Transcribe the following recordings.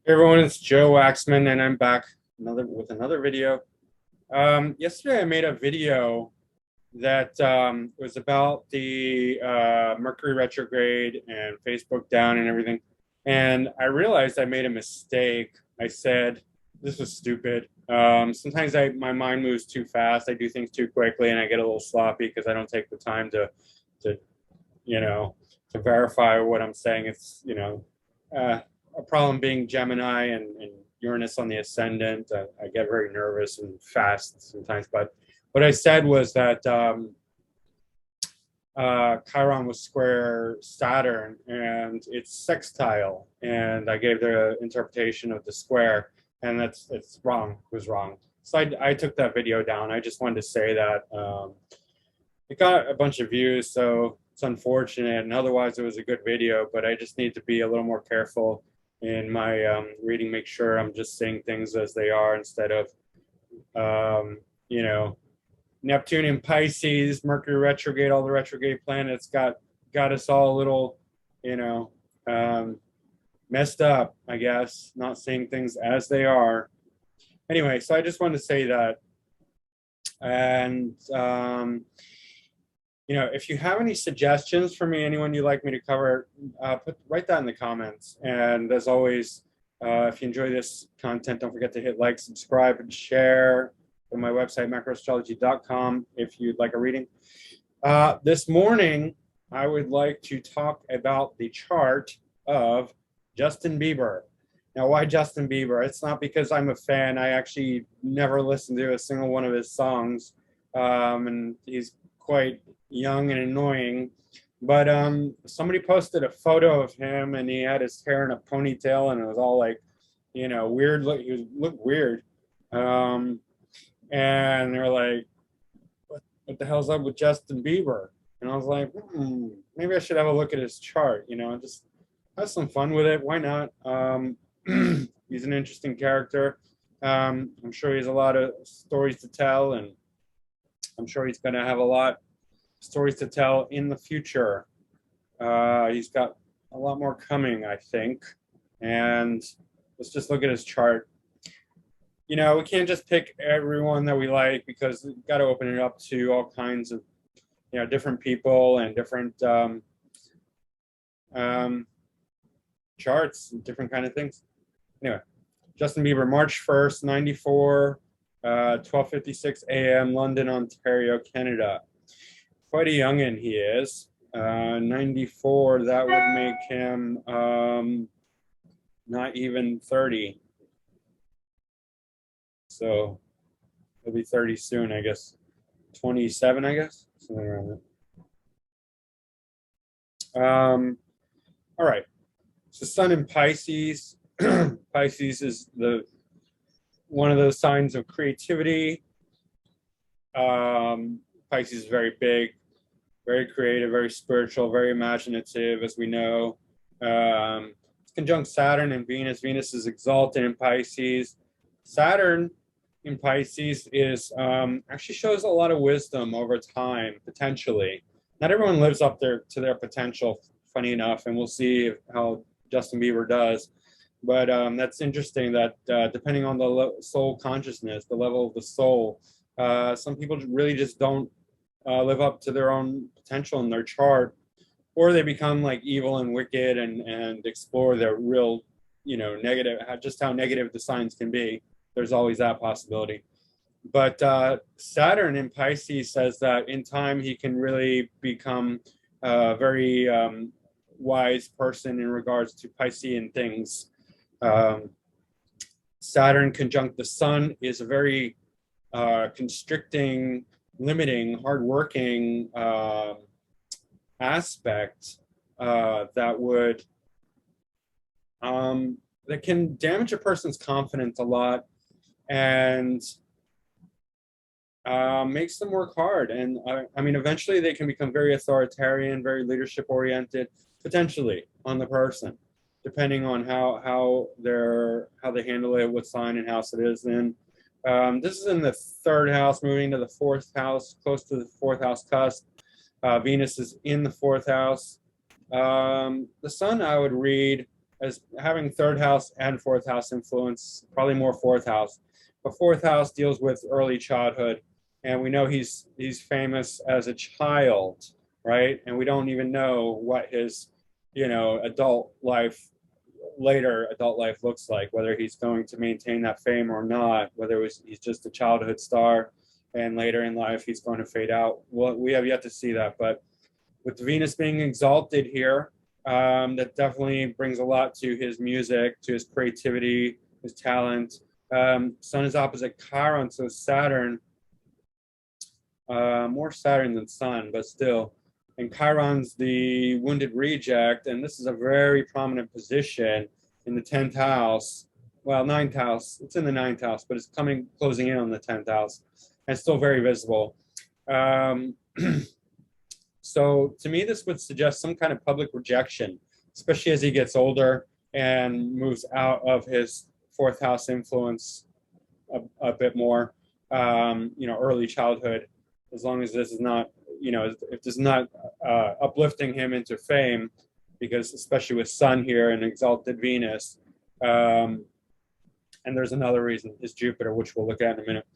Hey everyone, it's Joe Waxman, and I'm back with another video. Yesterday, I made a video that was about the Mercury retrograde and Facebook down and everything. And I realized I made a mistake. I said this was stupid. Sometimes my mind moves too fast. I do things too quickly, and I get a little sloppy because I don't take the time to you know to verify what I'm saying. It's uh, a problem being Gemini and Uranus on the ascendant. I get very nervous and fast sometimes. But what I said was that Chiron was square Saturn and it's sextile, and I gave the interpretation of the square, and it's wrong. It was wrong. So I took that video down. I just wanted to say that it got a bunch of views, so it's unfortunate. And otherwise, it was a good video, but I just need to be a little more careful in my reading, make sure I'm just saying things as they are instead of, um, you know, Neptune in Pisces, Mercury retrograde, all the retrograde planets got us all a little, you know, um, messed up, I guess, not saying things as they are. Anyway, so I just wanted to say that. And if you have any suggestions for me, anyone you'd like me to cover, write that in the comments. And as always, if you enjoy this content, don't forget to hit like, subscribe, and share on my website, macroastrology.com, if you'd like a reading. This morning, I would like to talk about the chart of Justin Bieber. Now, why Justin Bieber? It's not because I'm a fan. I actually never listened to a single one of his songs. And he's quite young and annoying. But somebody posted a photo of him, and he had his hair in a ponytail, and it was all like, weird. He looked weird. And they're like, what the hell's up with Justin Bieber? And I was like, maybe I should have a look at his chart, just have some fun with it. Why not? He's an interesting character. I'm sure he has a lot of stories to tell, and I'm sure he's going to have a lot of stories to tell in the future. He's got a lot more coming, I think. And let's just look at his chart. We can't just pick everyone that we like, because we've got to open it up to all kinds of, different people and different charts and different kind of things. Anyway, Justin Bieber, March 1st, 94, 12:56 a.m., London, Ontario, Canada. Quite a youngin' he is. 94, that would make him not even 30. So he'll be 30 soon, I guess. 27, I guess. Something around that. All right. So Sun in Pisces. Pisces is one of those signs of creativity. Pisces is very big, very creative, very spiritual, very imaginative, as we know. It's conjunct Saturn and Venus. Venus is exalted in Pisces. Saturn in Pisces is actually shows a lot of wisdom over time, potentially. Not everyone lives up to their potential, funny enough, and we'll see how Justin Bieber does. But that's interesting that depending on the soul consciousness, the level of the soul, some people really just don't live up to their own potential in their chart, or they become like evil and wicked and explore their real, negative, just how negative the signs can be. There's always that possibility. But Saturn in Pisces says that in time he can really become a very wise person in regards to Piscean things. Saturn conjunct the Sun is a very constricting, limiting, hardworking aspect that would that can damage a person's confidence a lot, and makes them work hard. And I mean, eventually they can become very authoritarian, very leadership oriented, potentially on the person, depending on how they handle it, what sign and house it is in. This is in the third house, moving to the fourth house, close to the fourth house cusp. Venus is in the fourth house. The Sun, I would read as having third house and fourth house influence, probably more fourth house. But fourth house deals with early childhood, and we know he's famous as a child, right? And we don't even know what his, adult life, later adult life looks like, whether he's going to maintain that fame or not, whether he's just a childhood star and later in life he's going to fade out. Well, we have yet to see that, but with Venus being exalted here, that definitely brings a lot to his music, to his creativity, his talent. Sun is opposite Chiron, so Saturn, more Saturn than Sun, but still. And Chiron's the wounded reject, and this is a very prominent position in the 10th house. Well, 9th house. It's in the 9th house, but it's closing in on the 10th house. And still very visible. So to me, this would suggest some kind of public rejection, especially as he gets older and moves out of his fourth house influence a bit more. Early childhood, as long as this is not, if this is not uplifting him into fame, because especially with Sun here and exalted Venus, and there's another reason, is Jupiter, which we'll look at in a minute.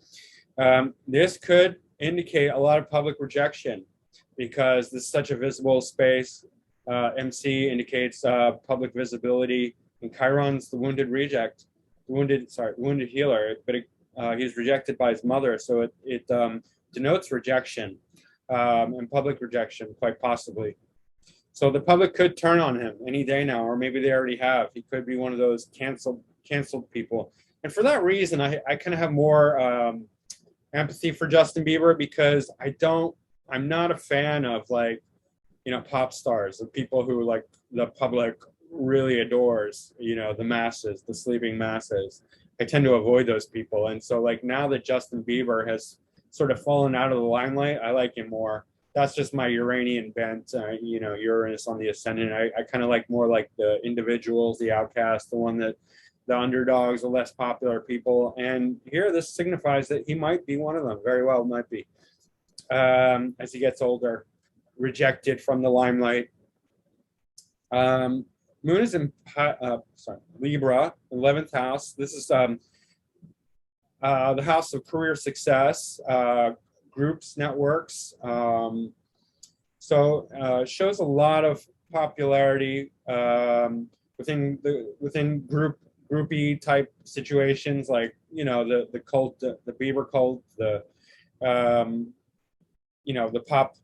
This could indicate a lot of public rejection, because this is such a visible space. MC indicates public visibility, and Chiron's the wounded reject, wounded healer, but he's rejected by his mother, so it denotes rejection, and public rejection, quite possibly. So the public could turn on him any day now, or maybe they already have. He could be one of those canceled people. And for that reason, I kind of have more empathy for Justin Bieber, because I'm not a fan of pop stars, of people who the public really adores, the masses, the sleeping masses. I tend to avoid those people. And so now that Justin Bieber has sort of fallen out of the limelight, I like him more. That's just my Uranian bent, Uranus on the ascendant. I kind of like more like the individuals, the outcasts, the underdogs, the less popular people. And here this signifies that he might be one of them, very well might be. As he gets older, rejected from the limelight. Moon is in Libra, 11th house. This is the house of career success, groups, networks. Shows a lot of popularity within groupie type situations, like the cult, the Bieber cult, the pop,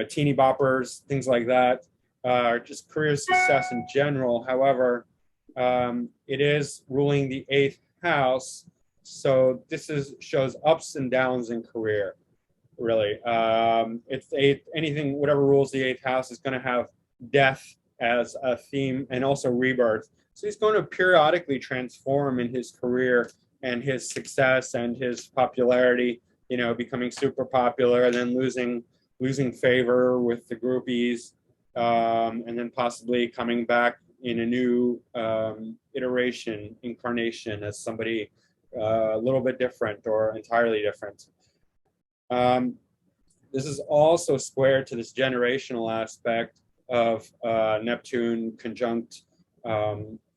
teeny boppers, things like that, just career success in general. However, it is ruling the 8th house, so this shows ups and downs in career, really. It's anything, whatever rules the 8th house is going to have death as a theme, and also rebirth. So he's going to periodically transform in his career and his success and his popularity, becoming super popular and then losing favor with the groupies, and then possibly coming back in a new incarnation as somebody a little bit different or entirely different. This is also square to this generational aspect of Neptune conjunct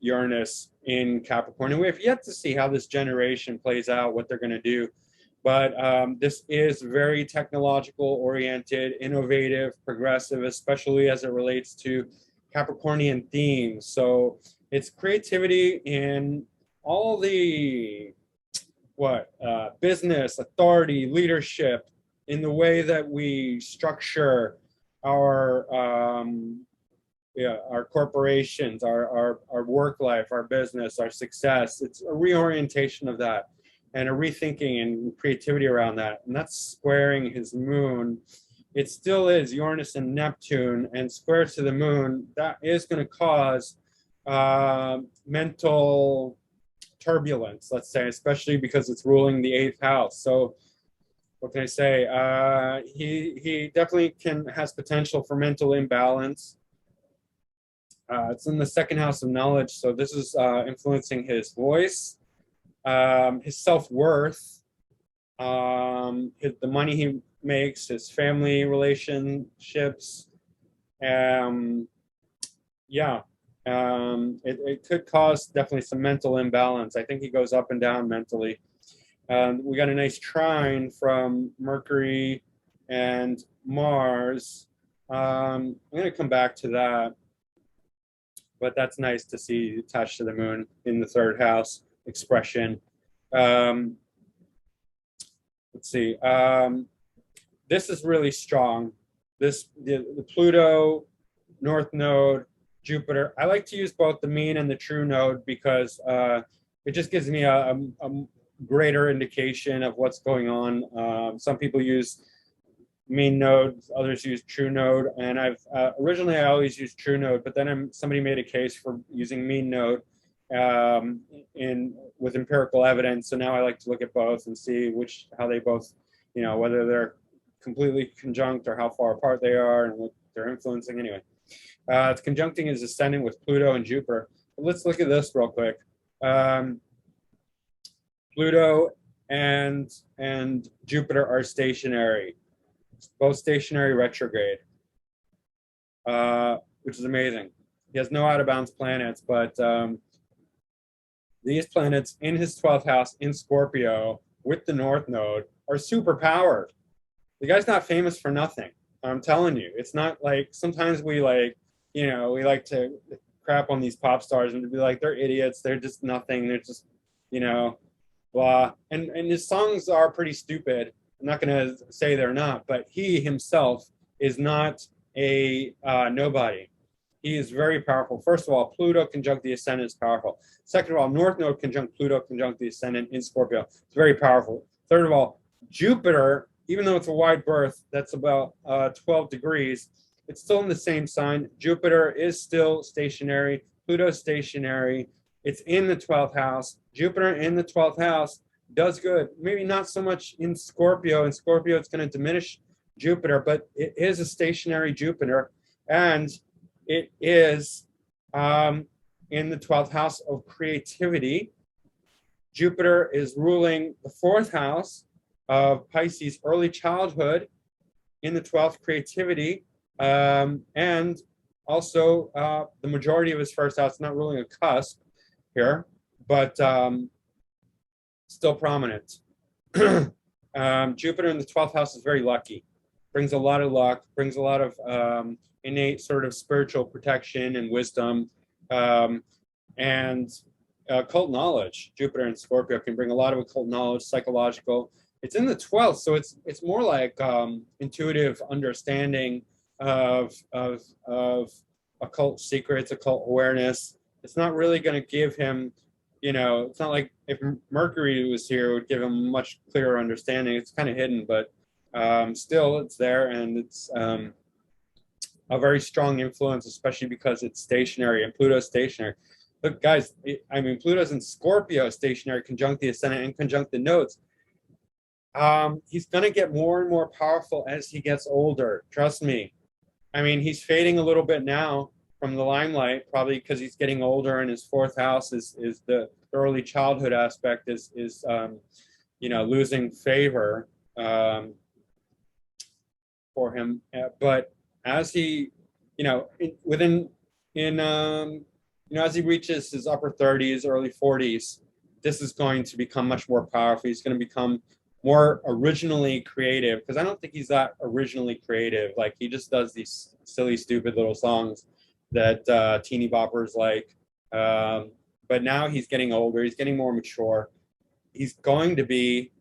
Uranus in Capricorn. And we have yet to see how this generation plays out, what they're going to do. But this is very technological oriented, innovative, progressive, especially as it relates to Capricornian themes. So it's creativity in all the business, authority, leadership, in the way that we structure our corporations, our work life, our business, our success. It's a reorientation of that and a rethinking and creativity around that. And that's squaring his moon. It still is Uranus and Neptune, and square to the moon. That is going to cause mental turbulence, let's say, especially because it's ruling the 8th house. So what can I say? He definitely has potential for mental imbalance. It's in the 2nd house of knowledge, so this is influencing his voice, his self-worth, the money he makes, his family relationships, and It could cause definitely some mental imbalance. I think he goes up and down mentally. We got a nice trine from Mercury and Mars. I'm going to come back to that, but that's nice to see attached to the moon in the third house expression. Let's see. This is really strong. The Pluto, North Node, Jupiter. I like to use both the mean and the true node because it just gives me a greater indication of what's going on. Some people use mean node, others use true node, and I've originally I always used true node, but then somebody made a case for using mean node with empirical evidence. So now I like to look at both and see how they both, whether they're completely conjunct or how far apart they are and what they're influencing. Anyway, it's conjuncting is ascendant with Pluto and Jupiter. But let's look at this real quick. Pluto and Jupiter are stationary, both stationary retrograde, which is amazing. He has no out of bounds planets, but these planets in his 12th house in Scorpio with the North Node are super powered. The guy's not famous for nothing. I'm telling you, it's not like sometimes we like to crap on these pop stars and to be like, they're idiots. They're just nothing. They're just, blah. And his songs are pretty stupid. I'm not going to say they're not, but he himself is not a nobody. He is very powerful. First of all, Pluto conjunct the ascendant is powerful. Second of all, North Node conjunct Pluto conjunct the ascendant in Scorpio. It's very powerful. Third of all, Jupiter, even though it's a wide berth, that's about 12 degrees, it's still in the same sign. Jupiter is still stationary. Pluto stationary. It's in the 12th house. Jupiter in the 12th house does good. Maybe not so much in Scorpio. In Scorpio, it's going to diminish Jupiter, but it is a stationary Jupiter, and it is in the 12th house of creativity. Jupiter is ruling the 4th house of Pisces, early childhood, in the 12th, creativity, and also the majority of his first house, not ruling a cusp here, but still prominent. Jupiter in the 12th house is very lucky, brings a lot of luck, brings a lot of innate sort of spiritual protection and wisdom, and occult knowledge. Jupiter in Scorpio can bring a lot of occult knowledge, psychological. It's in the 12th, so it's more like intuitive understanding of occult secrets, occult awareness. It's not really going to give him, it's not like if Mercury was here, it would give him much clearer understanding. It's kind of hidden, but still it's there, and it's a very strong influence, especially because it's stationary and Pluto's stationary. Look, guys, Pluto's in Scorpio stationary, conjunct the ascendant and conjunct the nodes. He's going to get more and more powerful as he gets older. Trust me. He's fading a little bit now from the limelight, probably because he's getting older, and his 4th house is the early childhood aspect is losing favor for him. But as he, as he reaches his upper 30s, early 40s, this is going to become much more powerful. He's going to become more originally creative, because I don't think he's that originally creative. Like, he just does these silly, stupid little songs that teeny boppers like. But now he's getting older. He's getting more mature. He's going to be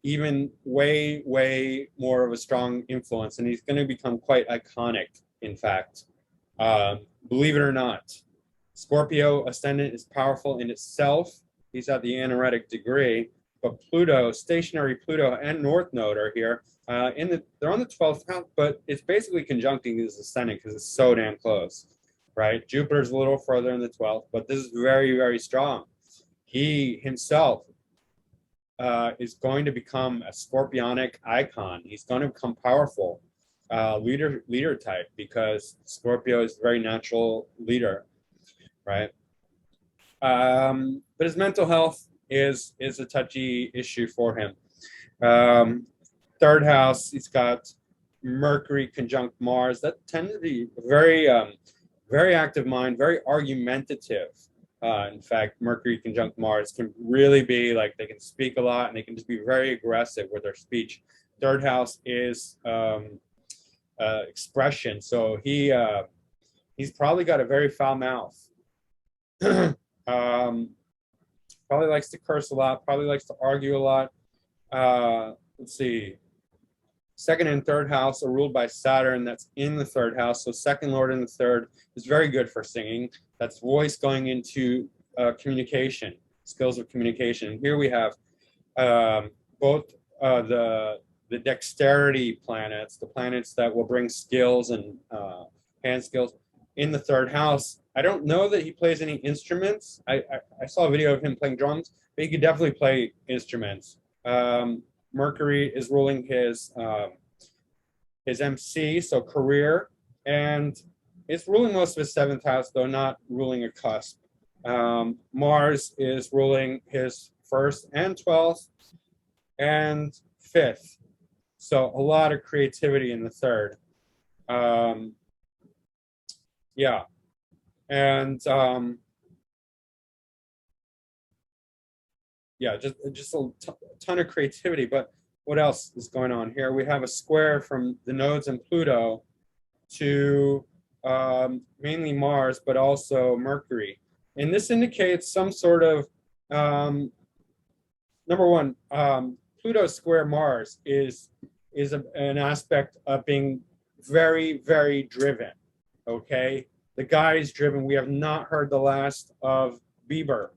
even way, way more of a strong influence, and he's going to become quite iconic, in fact. Believe it or not, Scorpio ascendant is powerful in itself. He's at the anaretic degree, but Pluto, stationary Pluto and North Node are here. They're on the 12th house, but it's basically conjuncting his ascendant because it's so damn close, right? Jupiter's a little further in the 12th, but this is very, very strong. He himself is going to become a scorpionic icon. He's going to become powerful, leader type, because Scorpio is a very natural leader, right? But his mental health is a touchy issue for him. 3rd house, he's got Mercury conjunct Mars. That tends to be very very active mind, very argumentative. In fact, Mercury conjunct Mars can really be like, they can speak a lot and they can just be very aggressive with their speech. Third house is expression, so he's probably got a very foul mouth. Probably likes to curse a lot, probably likes to argue a lot. Let's see. Second and third house are ruled by Saturn. That's in the third house. So second lord in the third is very good for singing. That's voice going into communication, skills of communication. And here we have both the dexterity planets, the planets that will bring skills and hand skills in the third house. I don't know that he plays any instruments. I saw a video of him playing drums, but he could definitely play instruments. Mercury is ruling his MC, so career, and it's ruling most of his seventh house, though not ruling a cusp. Mars is ruling his first and 12th and 5th. So a lot of creativity in the third. Yeah. And yeah, just a ton of creativity. But what else is going on here? We have a square from the nodes and Pluto to mainly Mars, but also Mercury. And this indicates some sort of, number one, Pluto square Mars is an aspect of being very, very driven, okay? The guy is driven. We have not heard the last of Beebster.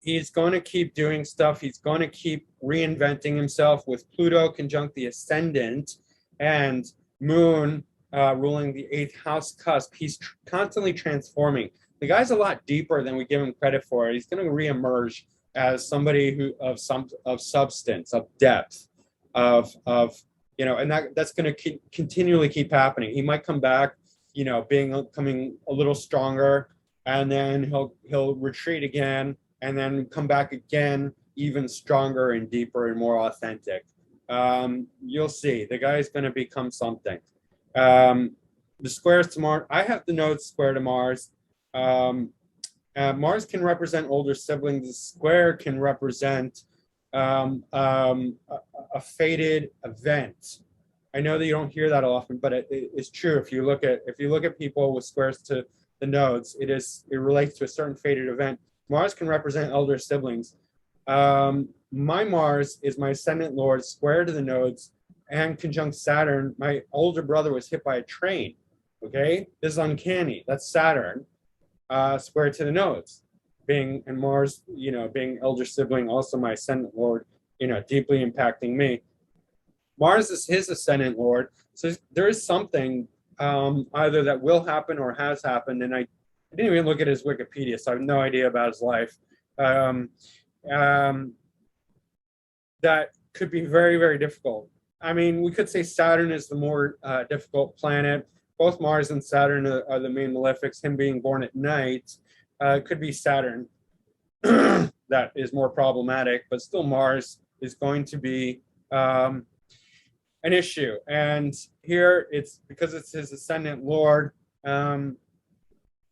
He's going to keep doing stuff. He's going to keep reinventing himself with Pluto conjunct the ascendant and Moon ruling the 8th house cusp. He's constantly transforming. The guy's a lot deeper than we give him credit for. He's going to reemerge as somebody who of substance, of depth, of you know, and that's going to continually keep happening. He might come back, you know, coming a little stronger, and then he'll retreat again, and then come back again, even stronger and deeper and more authentic. You'll see, the guy is going to become something. The squares to Mars, I have the nodes square to Mars. Mars can represent older siblings. The square can represent a fated event. I know that you don't hear that often, but it's true. If you look at people with squares to the nodes, it relates to a certain fated event. Mars can represent elder siblings. My Mars is my ascendant lord, square to the nodes, and conjunct Saturn. My older brother was hit by a train. Okay, this is uncanny. That's Saturn, square to the nodes. And Mars, you know, being elder sibling, also my ascendant lord, you know, deeply impacting me. Mars is his ascendant lord, so there is something either that will happen or has happened, and I didn't even look at his Wikipedia, so I have no idea about his life. That could be very, very difficult. I mean, we could say Saturn is the more difficult planet. Both Mars and Saturn are the main malefics. Him being born at night, it could be Saturn that is more problematic, but still Mars is going to be an issue. And here it's because it's his ascendant lord,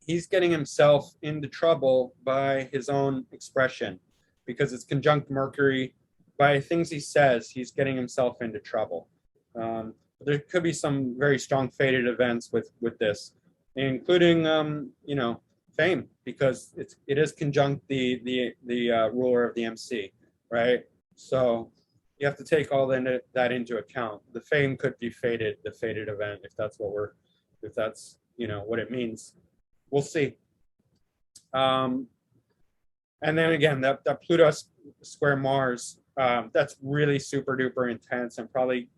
he's getting himself into trouble by his own expression, because it's conjunct Mercury. By things he says, he's getting himself into trouble. There could be some very strong fated events with this, including you know, fame, because it is conjunct the ruler of the MC, right? So you have to take all that into account. The fame could be fated, the fated event, if that's you know what it means. We'll see. And then again, that Pluto square Mars, that's really super duper intense and probably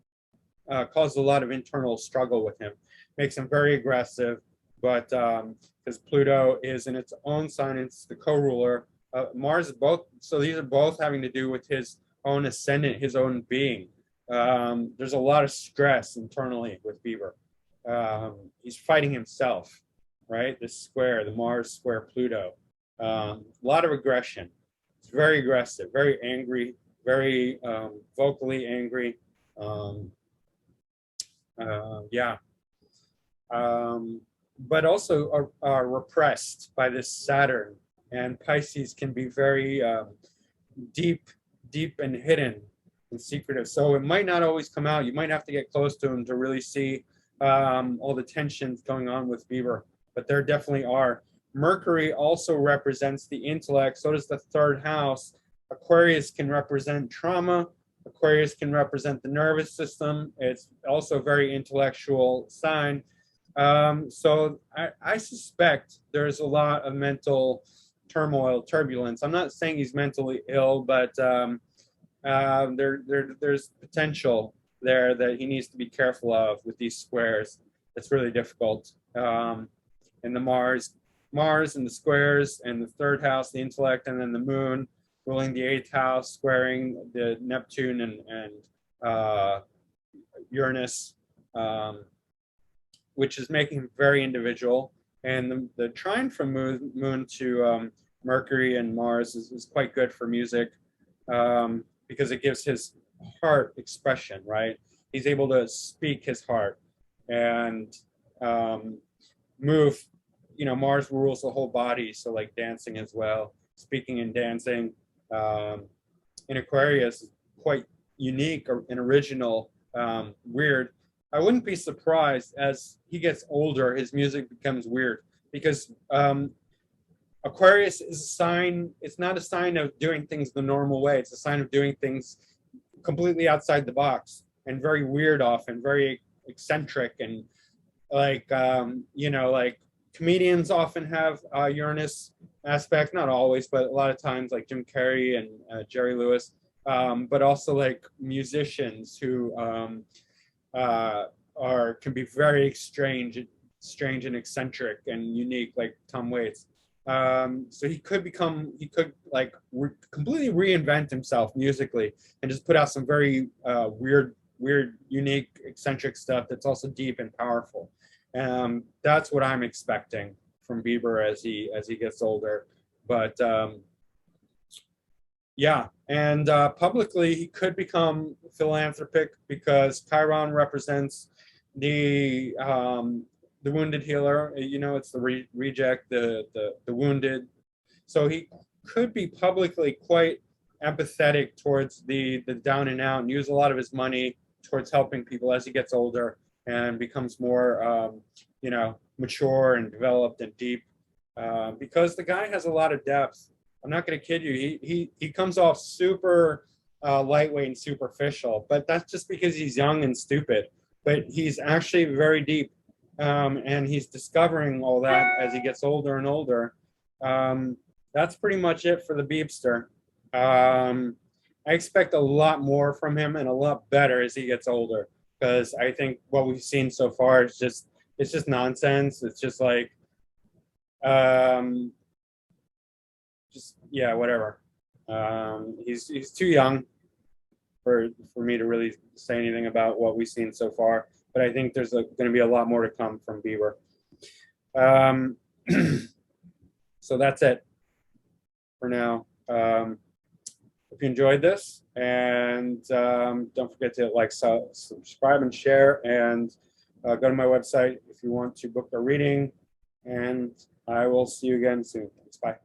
caused a lot of internal struggle with him. Makes him very aggressive, but because Pluto is in its own sign, it's the co-ruler. Mars is both, so these are both having to do with his own ascendant, his own being. There's a lot of stress internally with Bieber. He's fighting himself, right? This square, the Mars square Pluto. A lot of aggression. It's very aggressive, very angry, very vocally angry. Yeah. But also are repressed by this Saturn. And Pisces can be very deep, deep and hidden and secretive. So it might not always come out. You might have to get close to him to really see all the tensions going on with Bieber. But there definitely are. Mercury also represents the intellect. So does the third house. Aquarius can represent trauma. Aquarius can represent the nervous system. It's also a very intellectual sign. So I suspect there's a lot of mental turmoil, turbulence. I'm not saying he's mentally ill, but there's potential there that he needs to be careful of with these squares. It's really difficult. And the Mars and the squares and the third house, the intellect, and then the moon ruling the eighth house, squaring the Neptune and Uranus. Which is making him very individual. And the trine from moon to Mercury and Mars is quite good for music because it gives his heart expression, right? He's able to speak his heart and move. Mars rules the whole body, so like dancing as well, speaking and dancing. In Aquarius is quite unique and original, weird. I wouldn't be surprised as he gets older, his music becomes weird because Aquarius is a sign, it's not a sign of doing things the normal way. It's a sign of doing things completely outside the box and very weird often, very eccentric. And like, like comedians often have Uranus aspect, not always, but a lot of times like Jim Carrey and Jerry Lewis, but also like musicians who, can be very strange and eccentric and unique, like Tom Waits. So he could like completely reinvent himself musically and just put out some very weird, unique, eccentric stuff that's also deep and powerful. That's what I'm expecting from Bieber as he gets older. But yeah, and publicly he could become philanthropic because Chiron represents the wounded healer. It's the reject, the wounded. So he could be publicly quite empathetic towards the down and out, and use a lot of his money towards helping people as he gets older and becomes more, mature and developed and deep. Because the guy has a lot of depth. I'm not going to kid you. He comes off super lightweight and superficial, but that's just because he's young and stupid. But he's actually very deep, and he's discovering all that as he gets older and older. That's pretty much it for the Beebster. I expect a lot more from him and a lot better as he gets older, because I think what we've seen so far is just nonsense. It's just like whatever. He's too young for me to really say anything about what we've seen so far. But I think there's going to be a lot more to come from Bieber. So that's it for now. If you enjoyed this, and don't forget to like, subscribe, and share, and go to my website if you want to book a reading. And I will see you again soon. Thanks. Bye.